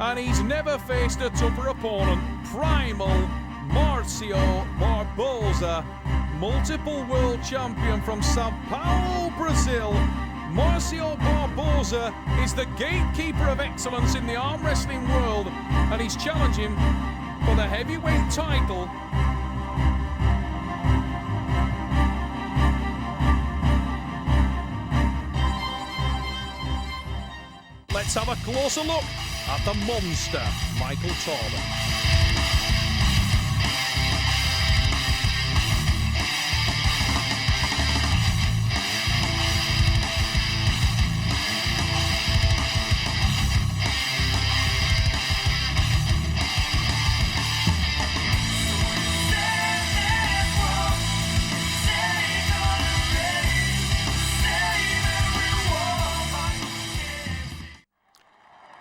and he's never faced a tougher opponent. Primal Marcio Barboza, multiple world champion from Sao Paulo, Brazil. Marcio Barboza is the gatekeeper of excellence in the arm wrestling world, and he's challenging for the heavyweight title. Let's have a closer look at the monster, Michael Todd.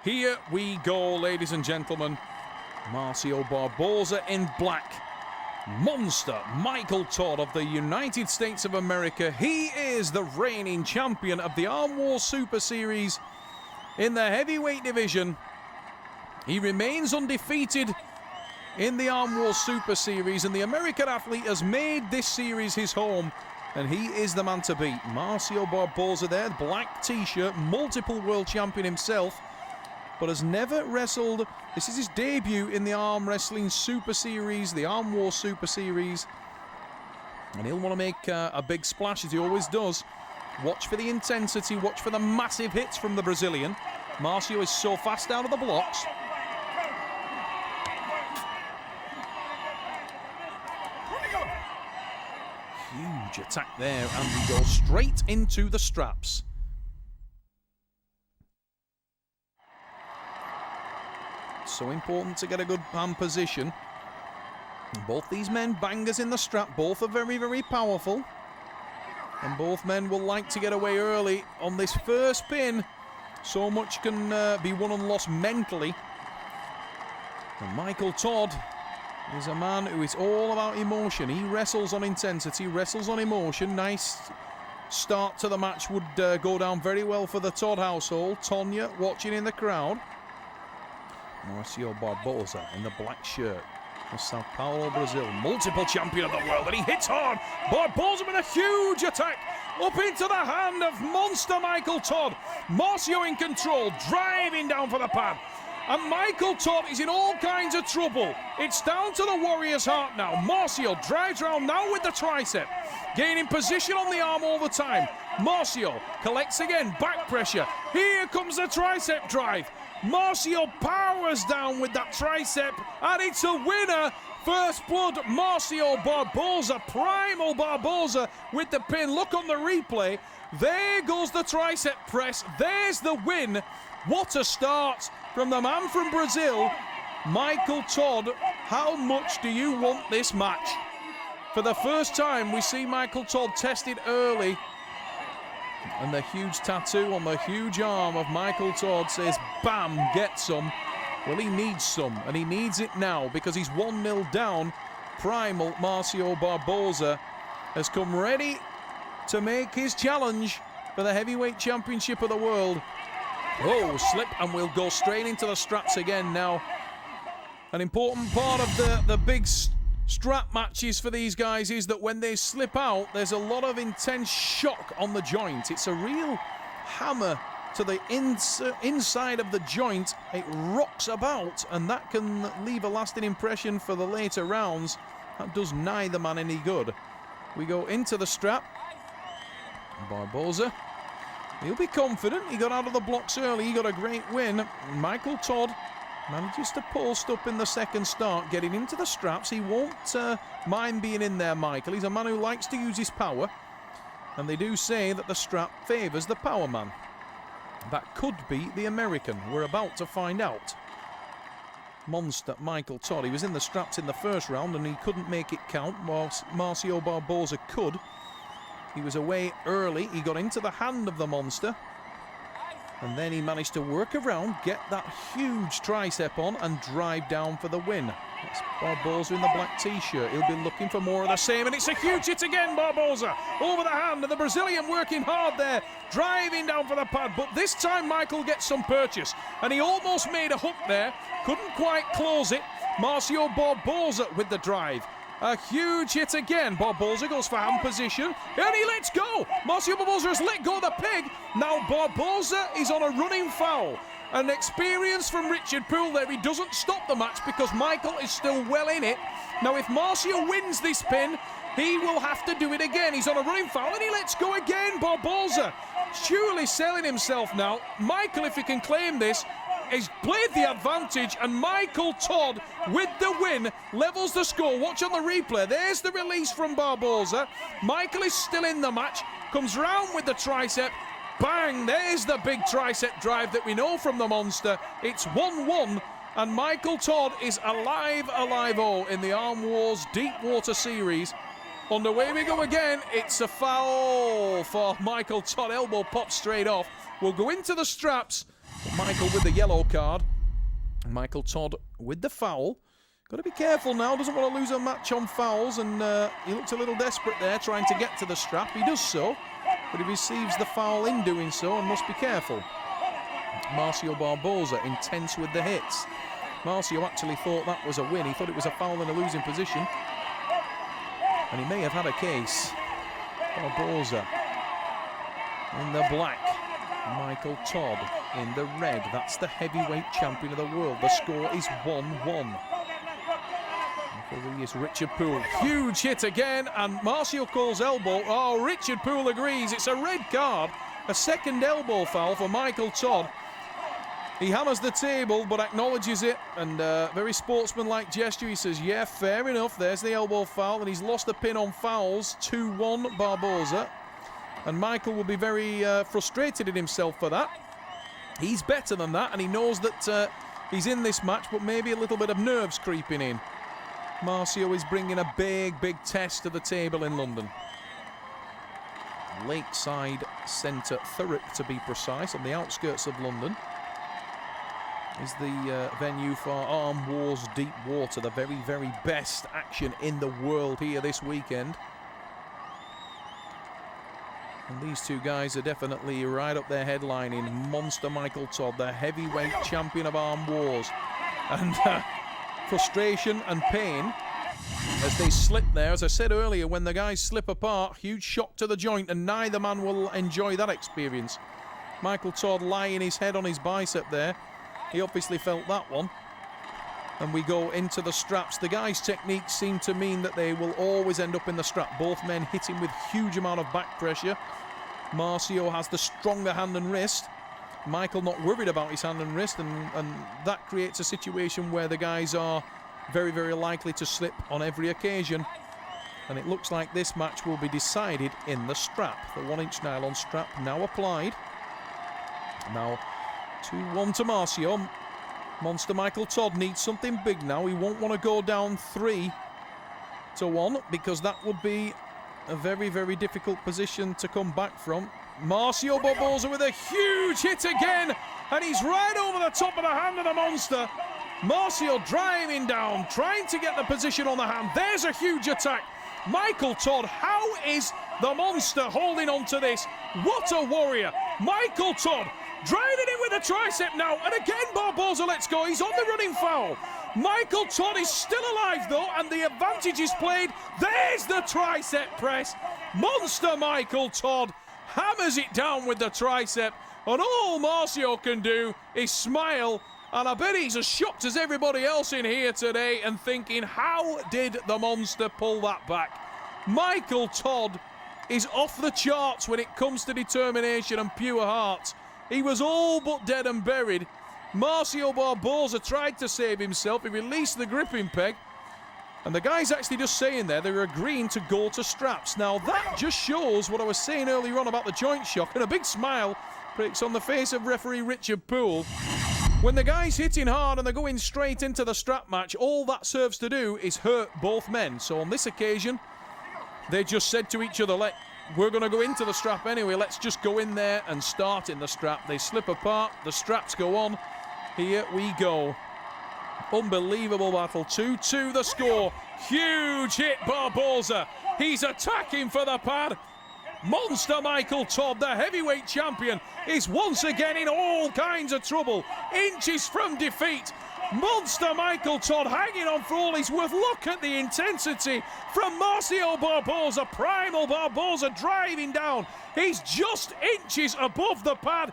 Here we go, ladies and gentlemen. Marcio Barboza in black. Monster Michael Todd of the United States of America. He is the reigning champion of the Arm War Super Series in the heavyweight division. He remains undefeated in the Arm War Super Series, and the American athlete has made this series his home, and he is the man to beat. Marcio Barboza there, black t-shirt, multiple world champion himself, but has never wrestled. This is his debut in the Arm Wrestling Super Series, the Arm War Super Series. And he'll want to make a big splash, as he always does. Watch for the intensity, watch for the massive hits from the Brazilian. Marcio is so fast out of the blocks. Huge attack there, and he goes straight into the straps. So important to get a good hand position. Both these men bangers in the strap. Both are very, very powerful. And both men will like to get away early on this first pin. So much can be won and lost mentally. And Michael Todd is a man who is all about emotion. He wrestles on intensity, wrestles on emotion. Nice start to the match would go down very well for the Todd household. Tonya watching in the crowd. Marcio Barboza in the black shirt from Sao Paulo, Brazil. Multiple champion of the world, and he hits hard. Barboza with a huge attack up into the hand of monster Michael Todd. Marcio in control, driving down for the pad. And Michael Todd is in all kinds of trouble. It's down to the Warrior's heart now. Marcio drives around now with the tricep, gaining position on the arm all the time. Marcio collects again, back pressure. Here comes the tricep drive. Marcio powers down with that tricep, and it's a winner. First blood, Marcio Barboza, Primal Barboza with the pin. Look on the replay. There goes the tricep press. There's the win. What a start from the man from Brazil, Michael Todd. How much do you want this match? For the first time, we see Michael Todd tested early. And the huge tattoo on the huge arm of Michael Todd says, bam, get some. Well, he needs some, and he needs it now because he's 1-0 down. Primal Marcio Barboza has come ready to make his challenge for the heavyweight championship of the world. Oh, slip, and we'll go straight into the straps again now. An important part of the big strap matches for these guys is that when they slip out, there's a lot of intense shock on the joint. It's a real hammer to the inside of the joint. It rocks about, and that can leave a lasting impression for the later rounds. That does neither man any good. We go into the strap. Barboza, he'll be confident. He got out of the blocks early. He got a great win. Michael Todd manages to post up in the second start, getting into the straps. He won't mind being in there, Michael. He's a man who likes to use his power. And they do say that the strap favours the power man. That could be the American. We're about to find out. Monster Michael Todd. He was in the straps in the first round and he couldn't make it count, whilst Marcio Barboza could. He was away early. He got into the hand of the monster. And then he managed to work around, get that huge tricep on, and drive down for the win. That's Barboza in the black t-shirt. He'll be looking for more of the same, and it's a huge hit again, Barboza. Over the hand, and the Brazilian working hard there, driving down for the pad. But this time, Michael gets some purchase, and he almost made a hook there. Couldn't quite close it. Marcio Barboza with the drive. A huge hit again. Barboza goes for hand position, and he lets go. Marcio Barboza has let go of the peg. Now Barboza is on a running foul. An experience from Richard Poole there. He doesn't stop the match because Michael is still well in it. Now if Marcio wins this pin, he will have to do it again. He's on a running foul, and he lets go again. Barboza surely selling himself now. Michael, if he can claim this, has played the advantage, and Michael Todd with the win levels the score. Watch on the replay. There's the release from Barboza. Michael is still in the match, comes round with the tricep. Bang! There's the big tricep drive that we know from the Monster. It's 1-1, and Michael Todd is alive-oh in the Arm Wars Deep Water Series. Underway we go again. It's a foul for Michael Todd. Elbow pops straight off. We'll go into the straps. Michael with the yellow card. Michael Todd with the foul. Got to be careful now. Doesn't want to lose a match on fouls. And he looks a little desperate there, trying to get to the strap. He does so, but he receives the foul in doing so and must be careful. Marcio Barboza intense with the hits. Marcio actually thought that was a win. He thought it was a foul in a losing position. And he may have had a case. Barboza in the black. Michael Todd in the red. That's the heavyweight champion of the world. The score is 1-1. Referee is Richard Poole. Huge hit again, and Marcio calls elbow. Oh, Richard Poole agrees. It's a red card. A second elbow foul for Michael Todd. He hammers the table, but acknowledges it, and very sportsmanlike gesture. He says, yeah, fair enough. There's the elbow foul, and he's lost the pin on fouls. 2-1 Barboza. And Michael will be very frustrated in himself for that. He's better than that, and he knows that he's in this match, but maybe a little bit of nerves creeping in. Marcio is bringing a big test to the table in London. Lakeside Centre, Thurrock to be precise, on the outskirts of London, is the venue for Arm Wars Deep Water, the very best action in the world here this weekend. And these two guys are definitely right up their headline in Monster Michael Todd, the heavyweight champion of Arm Wars. And frustration and pain as they slip there. As I said earlier, when the guys slip apart, huge shock to the joint, and neither man will enjoy that experience. Michael Todd lying his head on his bicep there. He obviously felt that one. And we go into the straps. The guys' techniques seem to mean that they will always end up in the strap. Both men hitting with huge amount of back pressure. Marcio has the stronger hand and wrist. Michael not worried about his hand and wrist, and that creates a situation where the guys are very likely to slip on every occasion. And it looks like this match will be decided in the strap. The 1-inch nylon strap now applied. Now 2-1 to Marcio. Monster Michael Todd needs something big now. He won't want to go down 3-1 because that would be a very difficult position to come back from. Marcio Barboza with a huge hit again, and he's right over the top of the hand of the Monster. Marcio driving down, trying to get the position on the hand. There's a huge attack. Michael Todd, how is the Monster holding on to this? What a warrior. Michael Todd driving in with a tricep now, and again Barboza lets go. He's on the running foul. Michael Todd is still alive though, and the advantage is played. There's the tricep press. Monster Michael Todd hammers it down with the tricep, and all Marcio can do is smile. And I bet he's as shocked as everybody else in here today and thinking, how did the Monster pull that back? Michael Todd is off the charts when it comes to determination and pure heart. He was all but dead and buried. Marcio Barboza tried to save himself. He released the gripping peg. And the guy's actually just saying there they're agreeing to go to straps. Now that just shows what I was saying earlier on about the joint shock. And a big smile breaks on the face of referee Richard Poole. When the guy's hitting hard and they're going straight into the strap match, all that serves to do is hurt both men. So on this occasion, they just said to each other, we're going to go into the strap anyway. Let's just go in there and start in the strap. They slip apart. The straps go on. Here we go. Unbelievable battle. 2-2 the score. Huge hit, Barboza. He's attacking for the pad. Monster Michael Todd, the heavyweight champion, is once again in all kinds of trouble. Inches from defeat. Monster Michael Todd hanging on for all he's worth. Look at the intensity from Marcio Barboza. Primal Barboza driving down. He's just inches above the pad.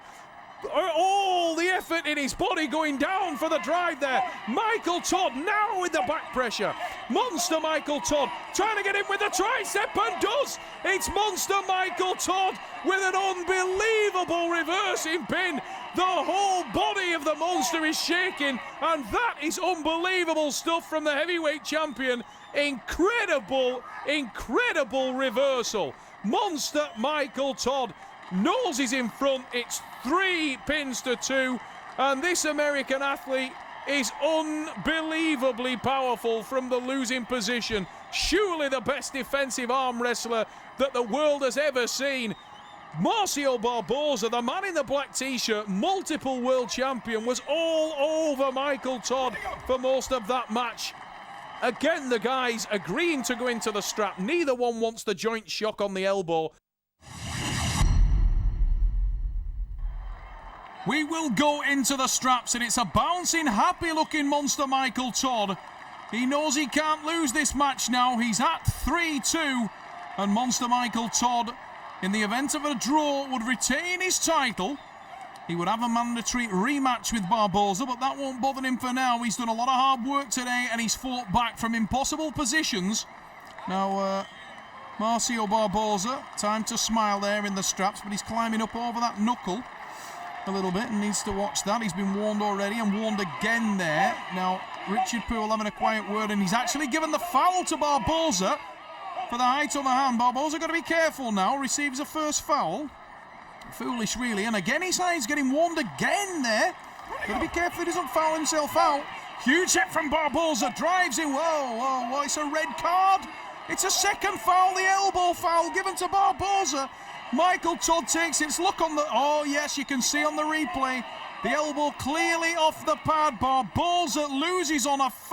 All the effort in his body going down for the drive there. Michael Todd now with the back pressure. Monster Michael Todd trying to get in with the tricep and does. It's Monster Michael Todd with an unbelievable reversing pin. The whole body of the monster is shaking, and that is unbelievable stuff from the heavyweight champion. Incredible, incredible reversal. Monster Michael Todd knows he's in front. It's 3 pins to 2, and this American athlete is unbelievably powerful from the losing position. Surely the best defensive arm wrestler that the world has ever seen. Marcio Barboza, the man in the black t-shirt, multiple world champion, was all over Michael Todd for most of that match. Again, the guys agreeing to go into the strap. Neither one wants the joint shock on the elbow. We will go into the straps, and it's a bouncing, happy-looking Monster Michael Todd. He knows he can't lose this match now. He's at 3-2, and Monster Michael Todd, in the event of a draw, would retain his title. He would have a mandatory rematch with Barboza, but that won't bother him for now. He's done a lot of hard work today, and he's fought back from impossible positions. Now, Marcio Barboza, time to smile there in the straps, but he's climbing up over that knuckle a little bit and needs to watch that. He's been warned already and warned again there. Now, Richard Poole having a quiet word, and he's actually given the foul to Barboza for the height on the hand. Barboza got to be careful now. Receives a first foul. Foolish, really. And again, he's getting warned again there. Got to be careful he doesn't foul himself out. Huge hit from Barboza. Drives in. Whoa, whoa, whoa. It's a red card. It's a second foul. The elbow foul given to Barboza. Michael Todd takes its look on the... Oh, yes, you can see on the replay. The elbow clearly off the pad. Barboza loses on a...